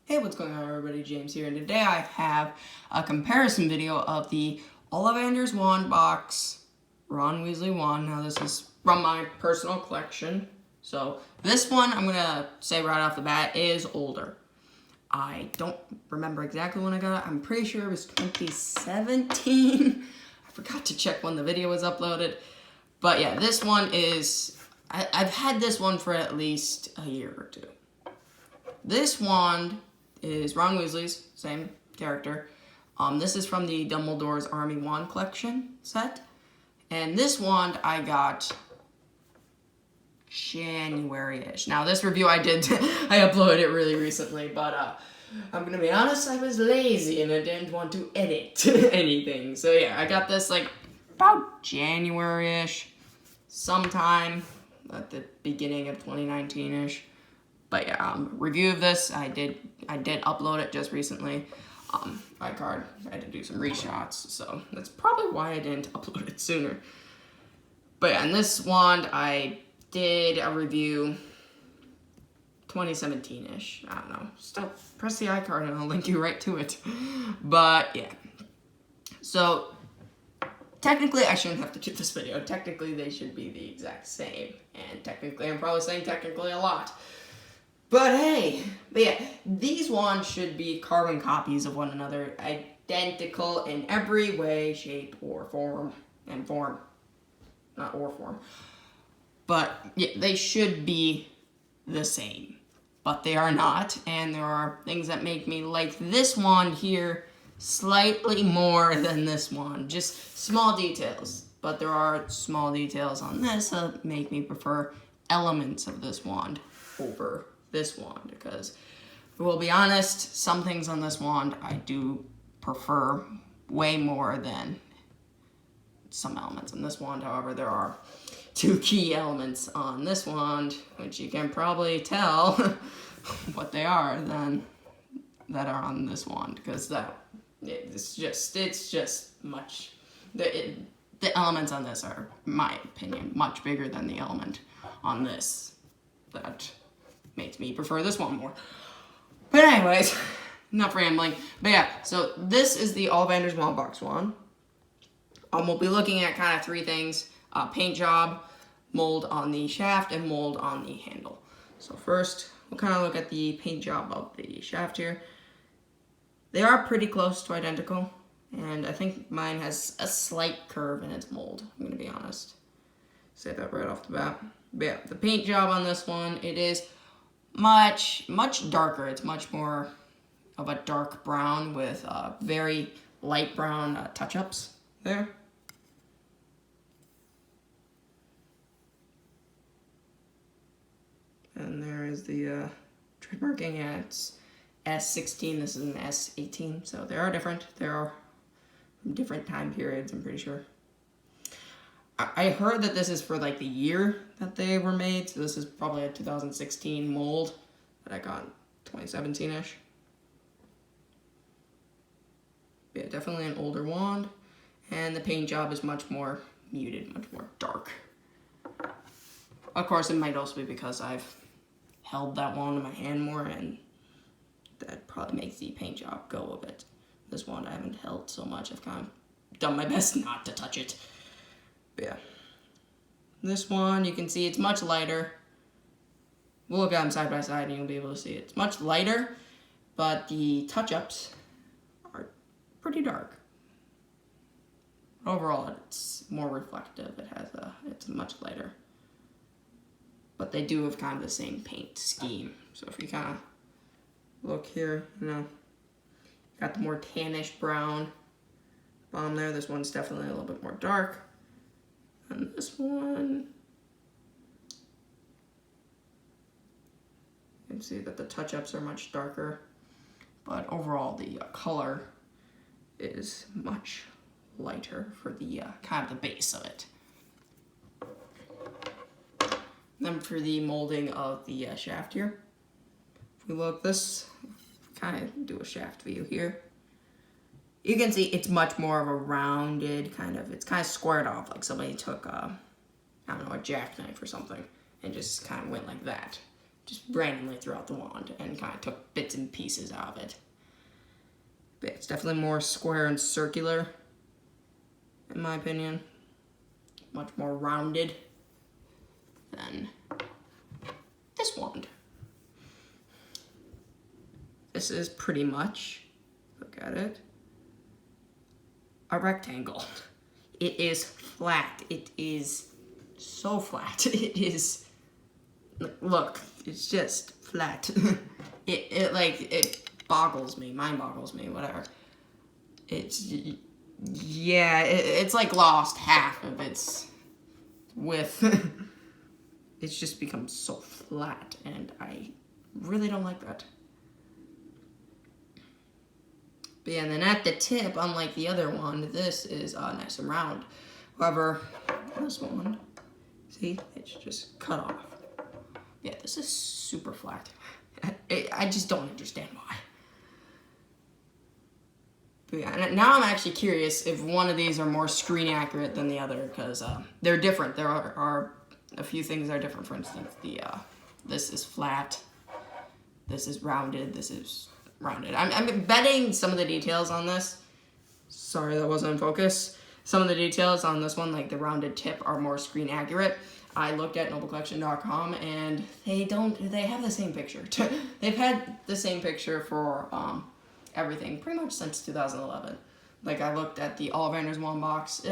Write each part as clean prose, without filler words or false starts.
Hey, what's going on everybody? James here, and today I have a comparison video of the Ollivander's wand box Ron Weasley wand. Now this is from my personal collection. So this one, I'm going to say right off the bat, is older. I don't remember exactly when I got it. I'm pretty sure it was 2017. I forgot to check when the video was uploaded. But yeah, this one is... I've had this one for at least a year or two. This wand is Ron Weasley's, same character. This is from the Dumbledore's Army Wand Collection set. And this wand I got January-ish. Now this review I did, I uploaded it really recently, but I'm gonna be honest, I was lazy and I didn't want to edit anything. So yeah, I got this like about January-ish, sometime at the beginning of 2019-ish. But yeah, review of this, I did upload it just recently. My card, I had to do some reshots, so that's probably why I didn't upload it sooner. But yeah, and this wand, I did a review 2017-ish. I don't know. Still, press the iCard and I'll link you right to it. But yeah. So, technically, I shouldn't have to do this video. Technically, they should be the exact same. And technically, I'm probably saying technically a lot. But hey, yeah, these wands should be carbon copies of one another, identical in every way, shape, or form, and form, not or form. But yeah, they should be the same, but they are not, and there are things that make me like this wand here slightly more than this wand, just small details, but there are small details on this that make me prefer elements of this wand over this wand, because we'll be honest, some things on this wand I do prefer way more than some elements in this wand. However, there are two key elements on this wand, which you can probably tell what they are than that are on this wand, because it's just much, the elements on this are, in my opinion, much bigger than the element on this. That makes me prefer this one more. But anyways, enough rambling. But yeah, so this is the Ollivander's wand box wand. We'll be looking at kind of three things: paint job, mold on the shaft, and mold on the handle. So first, we'll kind of look at the paint job of the shaft here. They are pretty close to identical, and I think mine has a slight curve in its mold, I'm going to be honest. Say that right off the bat. But yeah, the paint job on this one, it is much darker. It's much more of a dark brown with very light brown touch-ups there. And there is the trademarking. Yeah, it's S16. This is an S18. So they are different. They are from different time periods, I'm pretty sure. I heard that this is for like the year that they were made, so this is probably a 2016 mold that I got 2017-ish. Yeah, definitely an older wand, and the paint job is much more muted, much more dark. Of course, it might also be because I've held that wand in my hand more, and that probably makes the paint job go a bit. This wand I haven't held so much, I've kind of done my best not to touch it. But yeah, this one, you can see it's much lighter. We'll look at them side by side and you'll be able to see it. It's much lighter, but the touch-ups are pretty dark. Overall, it's more reflective. It's much lighter. But they do have kind of the same paint scheme. So if you kind of look here, got the more tannish brown bottom there. This one's definitely a little bit more dark. And this one, you can see that the touch-ups are much darker, but overall the color is much lighter for the kind of the base of it. Then for the molding of the shaft here, if we look this, kind of do a shaft view here. You can see it's much more of a rounded it's kind of squared off, like somebody took, I don't know, a jackknife or something, and just kind of went like that. just randomly throughout the wand and kind of took bits and pieces out of it. But it's definitely more square and circular, in my opinion. Much more rounded than this wand. This is pretty much, look at it, a rectangle. It is flat. It is so flat. It is, look, it's just flat. It boggles me, mind boggles me, whatever. It's, yeah, it's like lost half of its width. It's just become so flat, and I really don't like that. But yeah, and then at the tip, unlike the other one, this is nice and round. However, this one, see, it's just cut off. Yeah, this is super flat. I just don't understand why. But yeah, now I'm actually curious if one of these are more screen accurate than the other, because they're different. There are a few things that are different. For instance, this is flat, this is rounded, this is rounded. I'm betting some of the details on this. Sorry, that wasn't in focus. Some of the details on this one, like the rounded tip, are more screen accurate. I looked at noblecollection.com and they have the same picture. They've had the same picture for everything pretty much since 2011. Like, I looked at the Ollivander's wand box.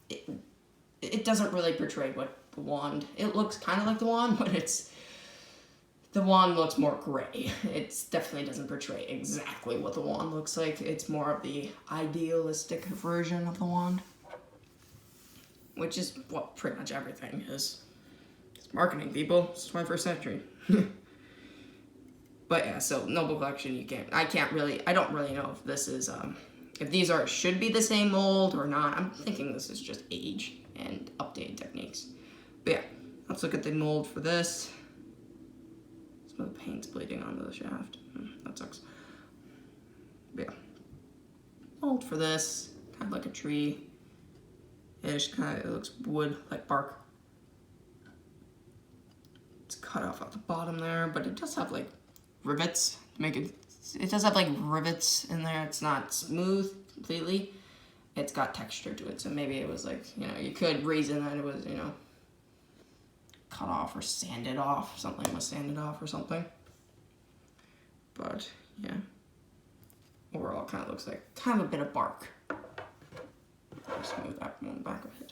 It doesn't really portray what the wand, it looks kind of like the wand, but the wand looks more gray. It definitely doesn't portray exactly what the wand looks like. It's more of the idealistic version of the wand, which is what pretty much everything is. It's marketing, people. It's 21st century. But yeah, so Noble Collection, I don't really know if this is, if these should be the same mold or not. I'm thinking this is just age and updated techniques. But yeah, let's look at the mold for this. Some of the paint's bleeding onto the shaft. That sucks. But yeah, mold for this, kind of like a tree-ish, it looks wood, like bark. It's cut off at the bottom there, but it does have like rivets to make it. It does have like rivets in there. It's not smooth completely. It's got texture to it, so maybe it was like, you could reason that it was, cut off or sanded off. Something was sanded off or something. But yeah, overall, kind of looks like kind of a bit of bark. Smooth that one back of it.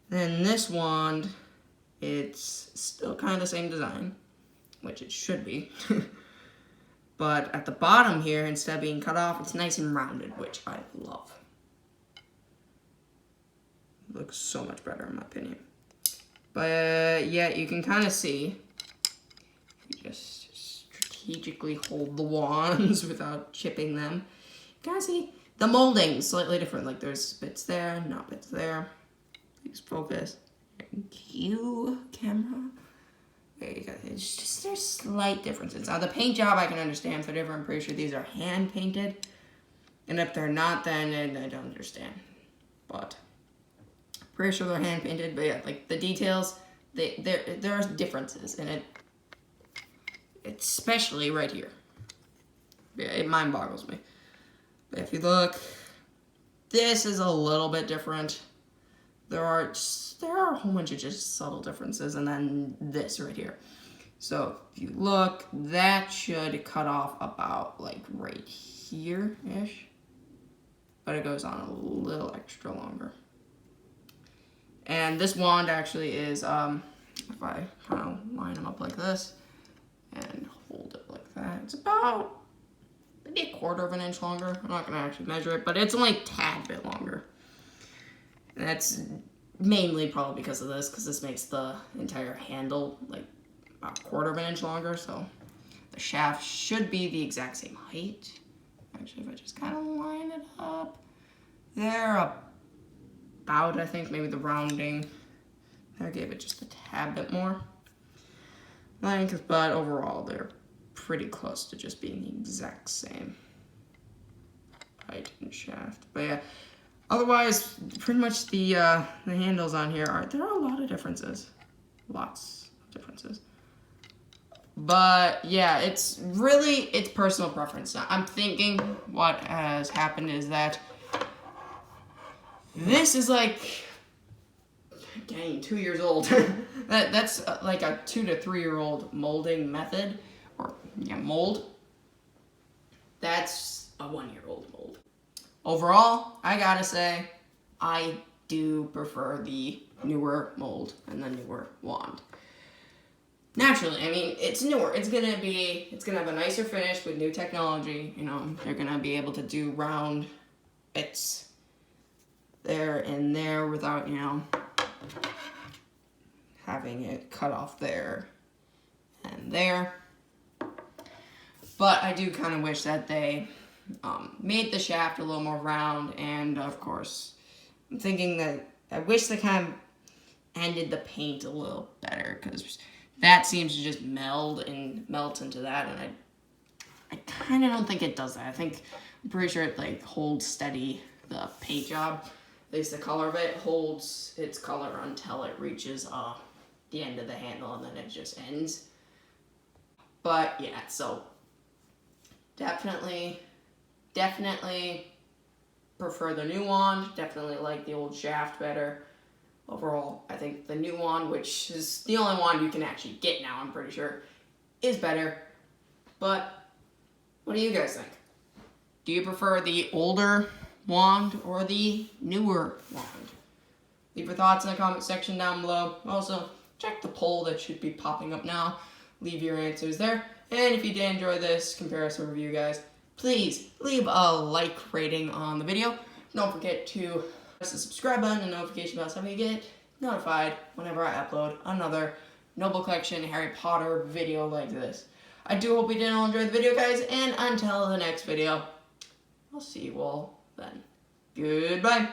Then this wand, it's still kind of the same design, which it should be. But at the bottom here, instead of being cut off, it's nice and rounded, which I love. It looks so much better in my opinion. But yeah, you can kind of see, if you just strategically hold the wands without chipping them, you kind of see the molding slightly different. Like there's bits there, not bits there. Please focus. Thank you, camera. There you go. It's just, there's slight differences. Now the paint job I can understand. If they're different, I'm pretty sure these are hand painted. And if they're not, then I don't understand. But pretty sure they're hand painted. But yeah, like the details, there are differences in it. Especially right here. Yeah, it mind boggles me. But if you look, this is a little bit different. There are a whole bunch of just subtle differences, and then this right here. So if you look, that should cut off about like right here-ish, but it goes on a little extra longer. And this wand actually is, if I kind of line them up like this and hold it like that, it's about maybe 1/4 of an inch longer. I'm not gonna actually measure it, but it's only a tad bit longer. And that's mainly probably because of this, because this makes the entire handle like about 1/4 of an inch longer, so the shaft should be the exact same height. Actually, if I just kind of line it up, they're about, I think, maybe the rounding there gave it just a tad bit more length, but overall they're pretty close to just being the exact same height and shaft. But yeah, otherwise, pretty much the handles on here there are a lot of differences. Lots of differences. But yeah, it's personal preference. I'm thinking what has happened is that this is like, dang, 2 years old. That's like a 2 to 3 year old molding method, or yeah, mold. That's a 1 year old mold. Overall, I gotta say, I do prefer the newer mold and the newer wand. Naturally, I mean, it's newer. It's gonna have a nicer finish with new technology. You know, they're gonna be able to do round bits there and there without, you know, having it cut off there and there. But I do kind of wish that they made the shaft a little more round, and of course, I'm thinking that I wish they kind of ended the paint a little better, because that seems to just melt into that, and I kind of don't think it does that. I'm pretty sure it like holds steady the paint job. At least the color of it holds its color until it reaches the end of the handle, and then it just ends. But yeah, so definitely prefer the new wand. Definitely like the old shaft better. Overall, I think the new wand, which is the only wand you can actually get now, I'm pretty sure, is better. But what do you guys think? Do you prefer the older wand or the newer wand? Leave your thoughts in the comment section down below. Also, check the poll that should be popping up now. Leave your answers there. And if you did enjoy this comparison review, guys, please leave a like rating on the video. Don't forget to press the subscribe button and notification bell so you get notified whenever I upload another Noble Collection Harry Potter video like this. I do hope you did all enjoy the video, guys, and until the next video, I'll see you all then. Goodbye.